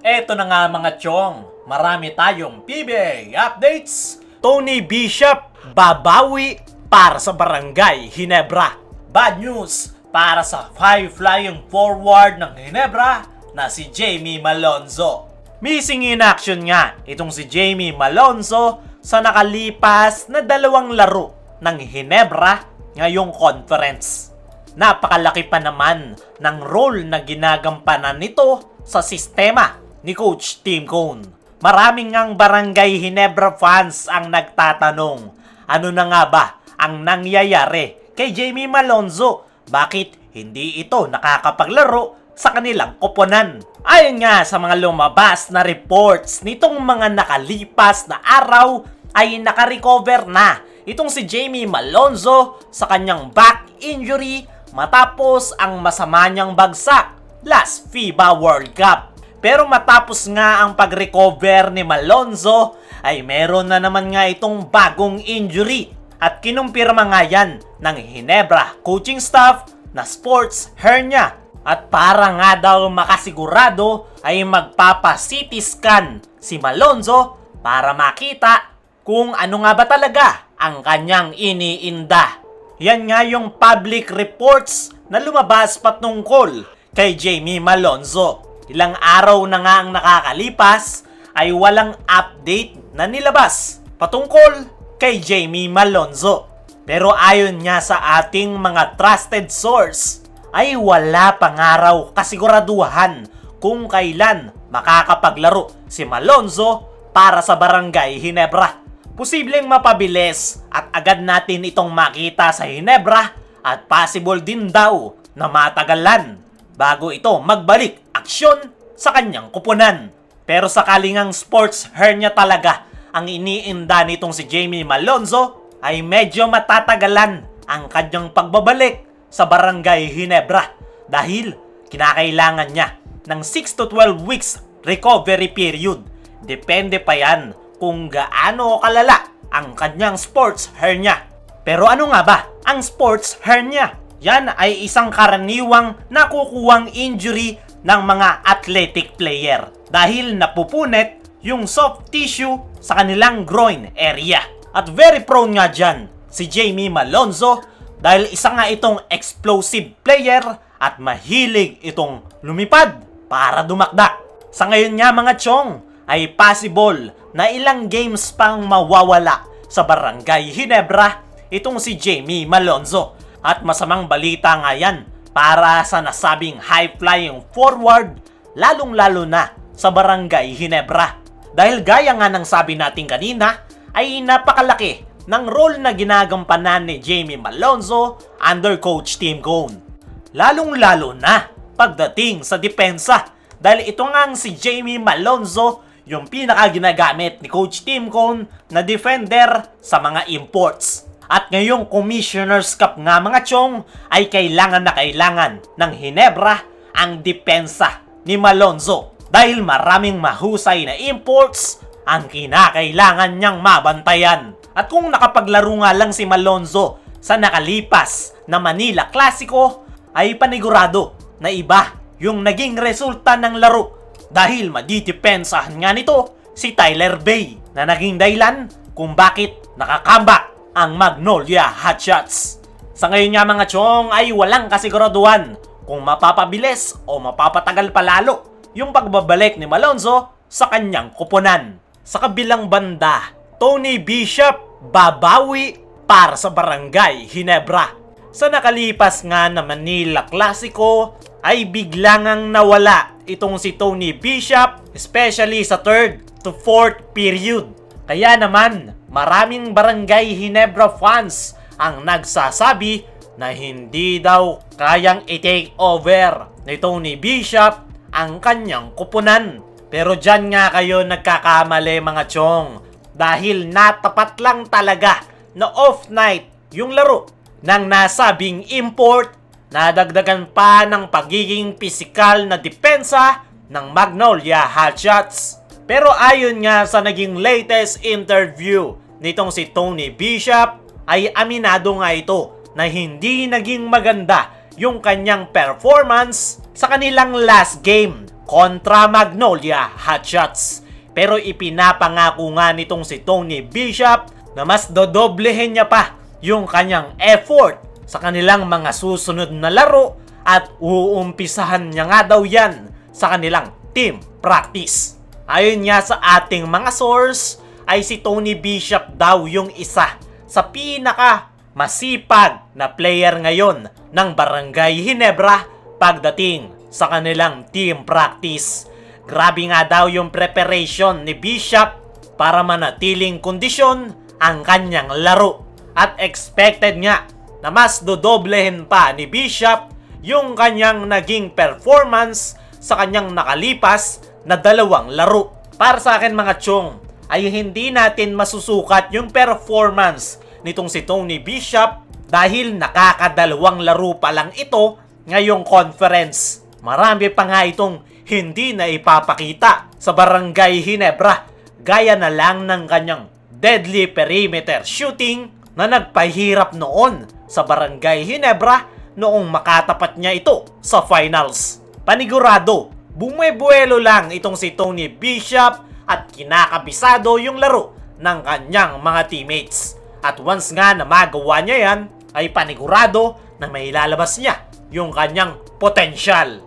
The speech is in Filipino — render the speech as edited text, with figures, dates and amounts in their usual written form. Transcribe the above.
Eto na nga mga chong, marami tayong PBA updates. Tony Bishop babawi para sa Barangay Ginebra. Bad news para sa high flying forward ng Ginebra na si Jamie Malonzo. Missing in action nga itong si Jamie Malonzo sa nakalipas na 2 laro ng Ginebra ngayong conference. Napakalaki pa naman ng role na ginagampanan nito sa sistema ni Coach Tim Cone. Maraming ngang Barangay Ginebra fans ang nagtatanong, ano na nga ba ang nangyayari kay Jamie Malonzo? Bakit hindi ito nakakapaglaro sa kanilang koponan? Ayon nga sa mga lumabas na reports nitong mga nakalipas na araw ay nakarecover na itong si Jamie Malonzo sa kanyang back injury matapos ang masama niyang bagsak last FIBA World Cup. Pero matapos nga ang pag-recover ni Malonzo ay meron na naman nga itong bagong injury at kinumpirma nga yan ng Ginebra coaching staff na sports hernia. At para nga daw makasigurado ay magpapa-CT scan si Malonzo para makita kung ano nga ba talaga ang kanyang iniinda. Yan nga yung public reports na lumabas patungkol kay Jamie Malonzo. Ilang araw na nga ang nakakalipas ay walang update na nilabas patungkol kay Jamie Malonzo. Pero ayon nga sa ating mga trusted source ay wala pang araw kasiguraduhan kung kailan makakapaglaro si Malonzo para sa Barangay Ginebra. Posibleng mapabilis at agad natin itong makita sa Ginebra at possible din daw na matagalan bago ito magbalik aksyon sa kanyang kupunan. Pero sakaling ang sports hernia talaga ang iniinda nitong si Jamie Malonzo ay medyo matatagalan ang kanyang pagbabalik sa Barangay Ginebra dahil kinakailangan niya ng 6 to 12 weeks recovery period. Depende pa yan kung gaano kalala ang kanyang sports hernia. Pero ano nga ba ang sports hernia? Yan ay isang karaniwang nakukuwang injury ng mga athletic player dahil napupunit yung soft tissue sa kanilang groin area. At very prone nga dyan si Jamie Malonzo dahil isa nga itong explosive player at mahilig itong lumipad para dumakdak. Sa ngayon nga mga chong ay possible na ilang games pang mawawala sa Barangay Ginebra itong si Jamie Malonzo. At masamang balita nga yan para sa nasabing high-flying forward, lalong-lalo na sa Barangay Ginebra. Dahil gaya nga ng sabi natin kanina, ay napakalaki ng role na ginagampanan ni Jamie Malonzo under Coach Tim Cone. Lalong-lalo na pagdating sa depensa. Dahil ito nga si Jamie Malonzo yung pinaka-ginagamit ni Coach Tim Cone na defender sa mga imports. At ngayong Commissioner's Cup nga mga chong ay kailangan na kailangan ng Ginebra ang depensa ni Malonzo dahil maraming mahusay na imports ang kinakailangan niyang mabantayan. At kung nakapaglaro nga lang si Malonzo sa nakalipas na Manila Clasico ay panigurado na iba yung naging resulta ng laro dahil madidepensahan nga nito si Tyler Bay na naging dahilan kung bakit nakakambak ang Magnolia Hotshots. Sa ngayon nga mga chong ay walang kasiguraduhan kung mapapabilis o mapapatagal palalo yung pagbabalik ni Malonzo sa kanyang kupunan. Sa kabilang banda, Tony Bishop babawi para sa Barangay Ginebra. Sa nakalipas nga na Manila Clasico ay biglangang nawala itong si Tony Bishop, especially sa 3rd to 4th period. Kaya naman, maraming Barangay Ginebra fans ang nagsasabi na hindi daw kayang i-take over ni Tony Bishop ang kanyang kupunan. Pero dyan nga kayo nagkakamali mga chong dahil natapat lang talaga na off night yung laro ng nasabing import, nadagdagan pa ng pagiging pisikal na depensa ng Magnolia Hotshots. Pero ayon nga sa naging latest interview nitong si Tony Bishop ay aminado nga ito na hindi naging maganda yung kanyang performance sa kanilang last game kontra Magnolia Hotshots. Pero ipinapangako nga nitong si Tony Bishop na mas dodoblehin niya pa yung kanyang effort sa kanilang mga susunod na laro at uumpisahan niya nga daw yan sa kanilang team practice. Ayon nga sa ating mga source ay si Tony Bishop daw yung isa sa pinaka masipag na player ngayon ng Barangay Ginebra pagdating sa kanilang team practice. Grabe nga daw yung preparation ni Bishop para manatiling kondisyon ang kanyang laro. At expected nga na mas dodoblehin pa ni Bishop yung kanyang naging performance sa kanyang nakalipas na 2 laro. Para sa akin mga chong, ay hindi natin masusukat yung performance nitong si Tony Bishop dahil nakakadalawang laro pa lang ito ngayong conference. Marami pa nga itong hindi na ipapakita sa Barangay Ginebra gaya na lang ng kanyang deadly perimeter shooting na nagpahirap noon sa Barangay Ginebra noong makatapat niya ito sa finals. Panigurado, bumuebuelo lang itong si Tony Bishop at kinakabisado yung laro ng kanyang mga teammates. At once nga na magawa niya yan, ay panigurado na may lalabas niya yung kanyang potential.